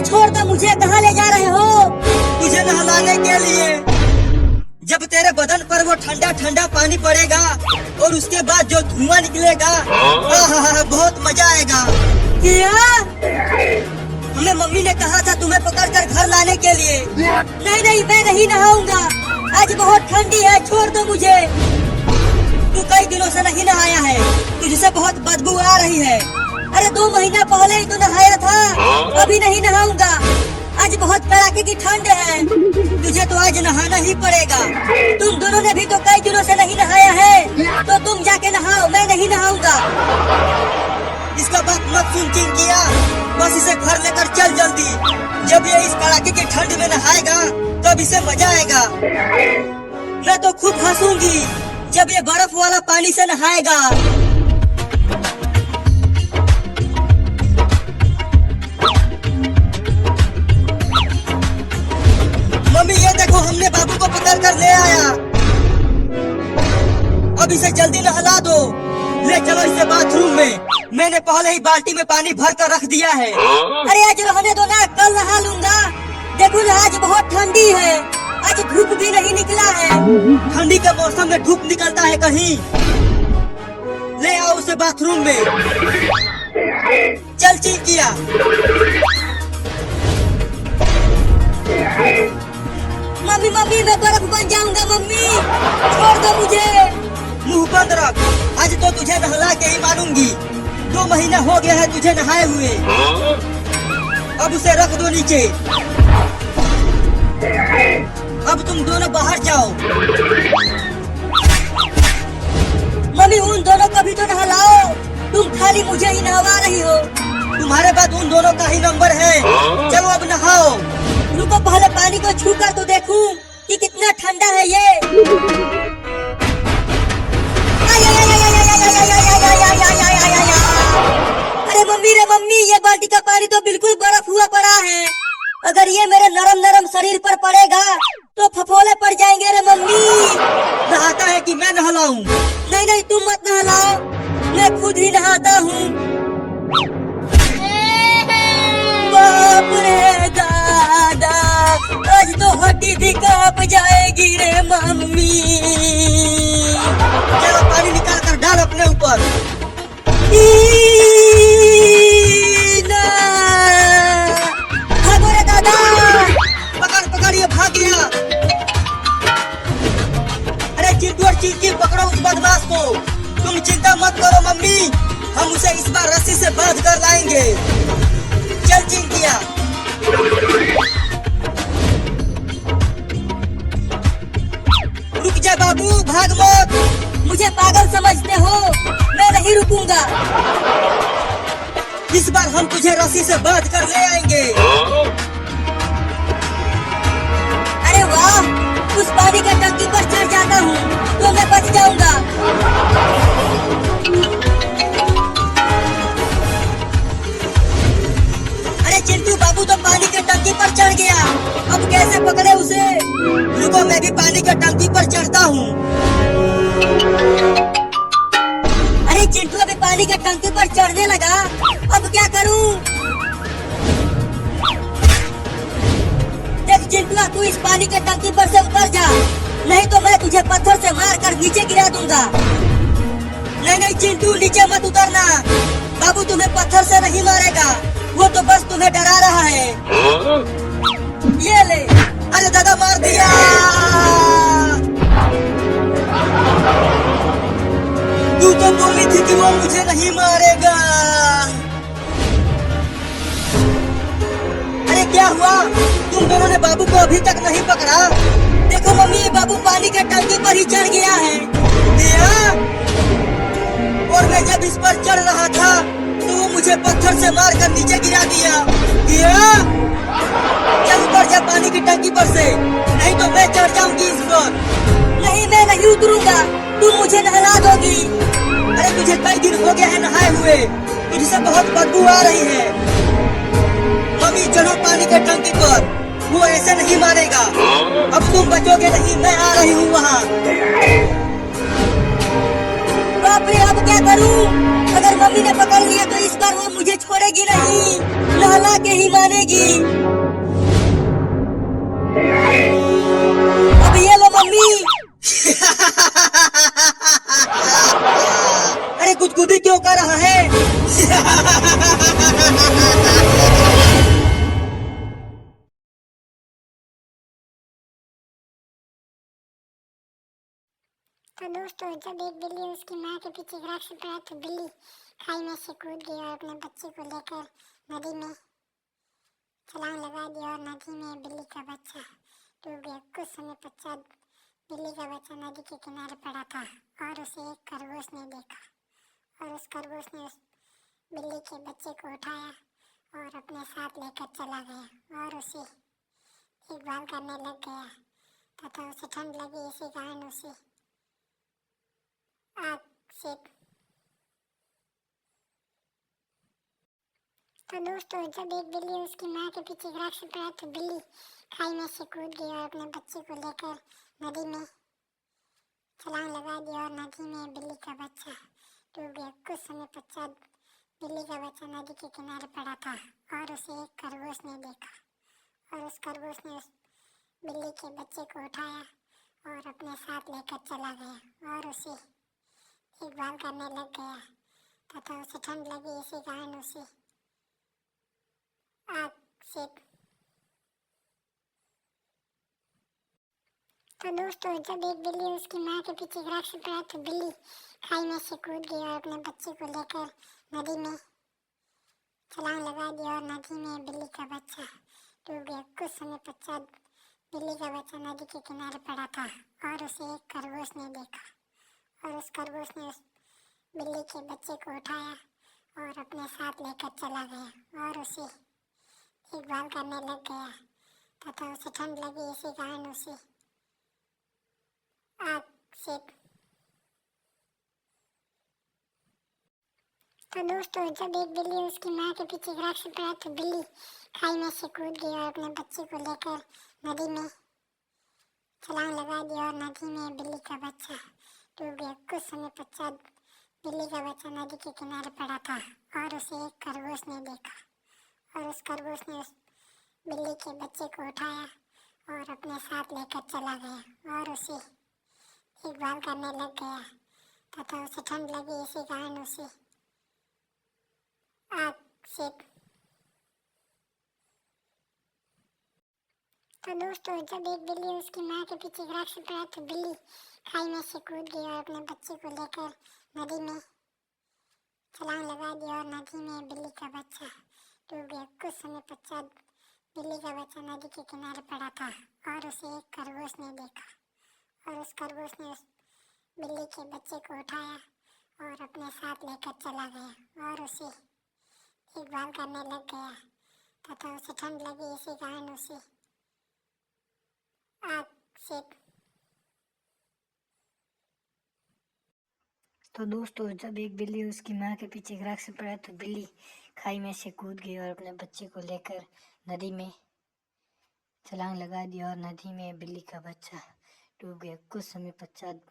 छोड़ दो मुझे, कहाँ ले जा रहे हो? तुझे नहलाने के लिए। जब तेरे बदन पर वो ठंडा ठंडा पानी पड़ेगा और उसके बाद जो धुआं निकलेगा, बहुत मजा आएगा। क्या? हमें मम्मी ने कहा था तुम्हें पकड़ कर घर लाने के लिए। नहीं नहीं, मैं नहीं नहाऊंगा, आज बहुत ठंडी है, छोड़ दो मुझे। तू कई दिनों से नहीं नहाया है, तुझसे बहुत बदबू आ रही है। अरे 2 महीना पहले ही तो नहाया था, अभी नहीं नहाऊंगा, आज बहुत कड़ाके की ठंड है। तुझे तो आज नहाना ही पड़ेगा। तुम दोनों ने भी तो कई दिनों से नहीं नहाया है, तो तुम जाके नहाओ, मैं नहीं नहाऊंगा। इसका बात मत सुन चिंकिया, बस इसे घर लेकर चल जल्दी। जब ये इस कड़ाके की ठंड में नहाएगा तब इसे मजा आएगा। मैं तो खूब हंसूंगी जब ये बर्फ वाला पानी से नहाएगा। मम्मी ये देखो, हमने बाबू को पकड़ कर ले आया। अब इसे जल्दी नहला दो। ले चलो इसे बाथरूम में, मैंने पहले ही बाल्टी में पानी भर कर रख दिया है। अरे आज रहने दो ना, कल नहा लूंगा। देखो ना आज बहुत ठंडी है, आज धूप भी नहीं निकला है। ठंडी के मौसम में धूप निकलता है कहीं? ले आओ उसे बाथरूम में। चल चिंकिया। मम्मी मम्मी, मैं बर्फ बन जाऊंगा, मम्मी छोड़ दो मुझे। मुंह बंद रख, आज तो तुझे नहला के ही मानूंगी। 2 महीना हो गया है तुझे नहाए हुए। अब उसे रख दो नीचे। अब तुम दोनों बाहर जाओ। मम्मी उन दोनों को भी तो नहलाओ, तुम खाली मुझे ही नहवा रही हो। तुम्हारे पास उन दोनों का ही नंबर है। चलो अब नहाओ। रुको, पहले पानी को छू कर तो देखूं कि कितना ठंडा है ये। अरे मम्मी रे मम्मी, ये बाल्टी का पानी तो बिल्कुल बर्फ हुआ पड़ा है। अगर ये मेरे नरम नरम शरीर पर पड़ेगा तो फफोले पड़ जाएंगे रे मम्मी। नहाता है कि मैं नहलाऊं? नहीं नहीं, तुम मत नहलाओ, मैं खुद ही नहाता हूँ। बाप रे दादा, आज तो हड्डी भी कांप जाएगी रे मम्मी। चलो पानी निकाल कर डाल अपने ऊपर। भागो रे दादा। पकड़ पकड़, ये भाग गया। अरे चिंटू और चिंकी, पकड़ो उस बदमाश को। तुम चिंता मत करो मम्मी, हम उसे इस बार रस्सी से बांध कर लाएंगे। चल चिंकिया। रुक जा बाबू, भाग मत। मुझे पागल समझते हो? मैं नहीं रुकूंगा। इस बार हम तुझे रस्सी से बांध कर ले आएंगे। अरे वाह, उस पानी के टंकी पर चढ़ जाता हूँ तो मैं बच जाऊंगा। अरे चिंटू, बाबू तो पानी के टंकी पर चढ़ गया, अब कैसे पकड़े उसे? रुको, मैं भी पानी के टंकी पर चढ़ता हूँ। अरे चिंटू अभी पानी के टंकी पर चढ़ने लगा, अब क्या करूं? देख चिंटू, तू इस पानी के टंकी पर से उतर जा, नहीं तो मैं तुझे पत्थर से मार कर नीचे गिरा दूंगा। नहीं नहीं चिंटू, नीचे मत उतरना। बाबू तुम्हें पत्थर से नहीं मारेगा, वो तो बस तुम्हें डरा रहा है। ये ले। अरे दादा, मार दिया। तू तो बोली थी कि वो मुझे नहीं मारेगा। अरे क्या हुआ? तुम दोनों ने बाबू को अभी तक नहीं पकड़ा? देखो मम्मी, बाबू पानी के टंकी पर ही चढ़ गया है। और मैं जब इस पर चढ़ रहा था तो वो मुझे पत्थर से मारकर नीचे गिरा दिया। चल ऊपर जा पानी की टंकी पर से, नहीं तो मैं चढ़ जाऊंगी इस पर। नहीं, मैं नहीं उतरूंगा, तुम मुझे नहला दोगी। अरे तुझे कई दिन हो गए हैं नहाए हुए, तुझसे बहुत बदबू आ रही है। मम्मी चढ़ो पानी के टंकी पर, वो ऐसे नहीं मारेगा। अब तुम बचोगे नहीं, मैं आ रही हूँ वहाँ। बाप रे, अब क्या करूं? अगर मम्मी ने पकड़ लिया तो इस बार वो मुझे छोड़ेगी नहीं, नहला के ही मानेगी। अब ये लो मम्मी। अरे गुदगुदी क्यों कर रहा है? तो दोस्तों, जब एक बिल्ली उसकी माँ के पीछे ग्रास से पड़ा तो बिल्ली खाई में से कूद गई और अपने बच्चे को लेकर नदी में छलांग लगा दी और नदी में बिल्ली का बच्चा डूब गया। कुछ समय पश्चात बिल्ली का बच्चा नदी के किनारे पड़ा था और उसे एक खरगोश ने देखा और उस खरगोश ने उस बिल्ली के बच्चे को उठाया और अपने साथ लेकर चला गया और उसे देखभाल करने लग गया तथा उसे ठंड लगी, इसी कारण उसे आग से। तो दोस्तों, जब एक बिल्ली उसकी माँ के पीछे ग्रास से पड़ा तो बिल्ली खाई में से कूद गई और अपने बच्चे को लेकर नदी में छलांग लगा दी और नदी में बिल्ली का बच्चा डूब गया। कुछ समय पश्चात बिल्ली का बच्चा नदी के किनारे पड़ा था और उसे एक खरगोश ने देखा और उस खरगोश ने उस बिल्ली के बच्चे को उठाया और अपने साथ लेकर चला गया और उसे देखभाल करने लग गया तथा उसे ठंड लगी, इसी कारण उसे आग से। तो दोस्तों, जब एक बिल्ली उसकी माँ के पीछे ग्रास से पड़ा तो बिल्ली खाई में से कूद गई और अपने बच्चे को लेकर नदी में छलांग लगा दी और नदी में बिल्ली का बच्चा डूब गया। कुछ समय पश्चात बिल्ली का बच्चा नदी के किनारे पड़ा था और उसे एक खरगोश ने देखा और उस खरगोश ने उस बिल्ली के बच्चे को उठाया और अपने साथ लेकर चला गया और उसे देखभाल करने लग गया तथा उसे ठंड लगी, इसी कारण उसे आग से। तो दोस्तों, जब एक बिल्ली उसकी माँ के पीछे ग्रास से पड़ा तो बिल्ली खाई में से कूद गई और अपने बच्चे को लेकर नदी में छलांग लगा दी और नदी में बिल्ली का बच्चा डूब गया। कुछ समय पश्चात बिल्ली का बच्चा नदी के किनारे पड़ा था और उसे एक खरगोश ने देखा और उस खरगोश ने उस बिल्ली के बच्चे को उठाया और अपने साथ लेकर चला गया और उसे देखभाल करने लग गया तथा उसे ठंड लगी, इसी कारण उसे आग से। तो दोस्तों, जब एक बिल्ली उसकी माँ के पीछे ग्रास से पड़ा तो बिल्ली खाई में से कूद गई और अपने बच्चे को लेकर नदी में छलांग लगा दी और नदी में बिल्ली का बच्चा डूब गया। कुछ समय पश्चात बिल्ली का बच्चा नदी के किनारे पड़ा था और उसे एक खरगोश ने देखा और उस खरगोश ने उस बिल्ली के बच्चे को उठाया और अपने साथ लेकर चला गया और उसे देखभाल करने लग गया तथा उसे ठंड लगी, इसी कारण उसे आग से। तो दोस्तों, जब एक बिल्ली उसकी माँ के पीछे ग्रास से पड़ा तो बिल्ली खाई में से कूद गई और अपने बच्चे को लेकर नदी में छलांग लगा दी और नदी में बिल्ली का बच्चा डूब गया। कुछ समय पश्चात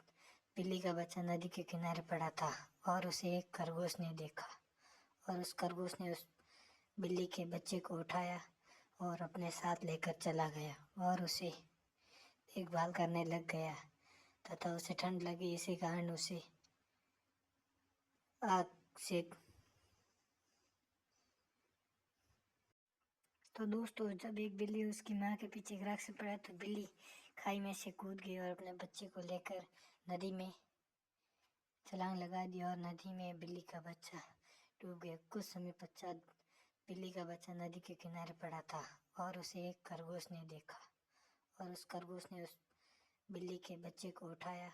बिल्ली का बच्चा नदी के किनारे पड़ा था और उसे एक खरगोश ने देखा और उस खरगोश ने उस बिल्ली के बच्चे को उठाया और अपने साथ लेकर चला गया और उसे देखभाल करने लग गया तथा उसे ठंड लगी, इसी कारण उसे आग से। तो दोस्तों, जब एक बिल्ली उसकी माँ के पीछे ग्रास से पड़ा तो बिल्ली खाई में से कूद गई और अपने बच्चे को लेकर नदी में छलांग लगा दी और नदी में बिल्ली का बच्चा डूब गया। कुछ समय पश्चात बिल्ली का बच्चा नदी के किनारे पड़ा था और उसे एक खरगोश ने देखा और उस खरगोश ने उस बिल्ली के बच्चे को उठाया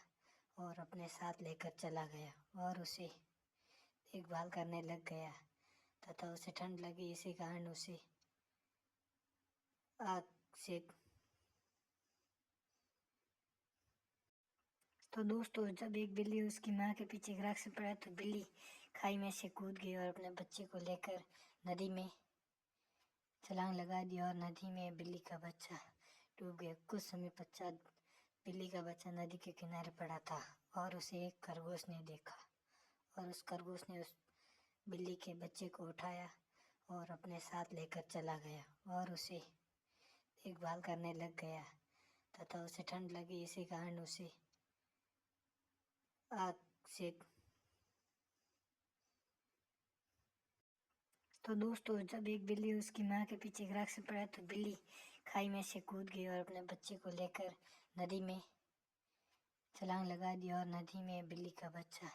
और अपने साथ लेकर चला गया और उसे देखभाल करने लग गया तथा उसे ठंड लगी, इसी कारण उसे आग से। तो दोस्तों, जब एक बिल्ली उसकी माँ के पीछे ग्रास से पड़ा तो बिल्ली खाई में से कूद गई और अपने बच्चे को लेकर नदी में छलांग लगा दी और नदी में बिल्ली का बच्चा डूब गया। कुछ समय पश्चात बिल्ली का बच्चा नदी के किनारे पड़ा था और उसे एक खरगोश ने देखा और उस खरगोश ने उस बिल्ली के बच्चे को उठाया और अपने साथ लेकर चला गया और उसे देखभाल करने लग गया तथा उसे ठंड लगी, इसी कारण उसे आग से। तो दोस्तों, जब एक बिल्ली उसकी माँ के पीछे एक राक्षस पड़ा तो बिल्ली खाई में से कूद गई और अपने बच्चे को लेकर नदी में छलांग लगा दी और नदी में बिल्ली का बच्चा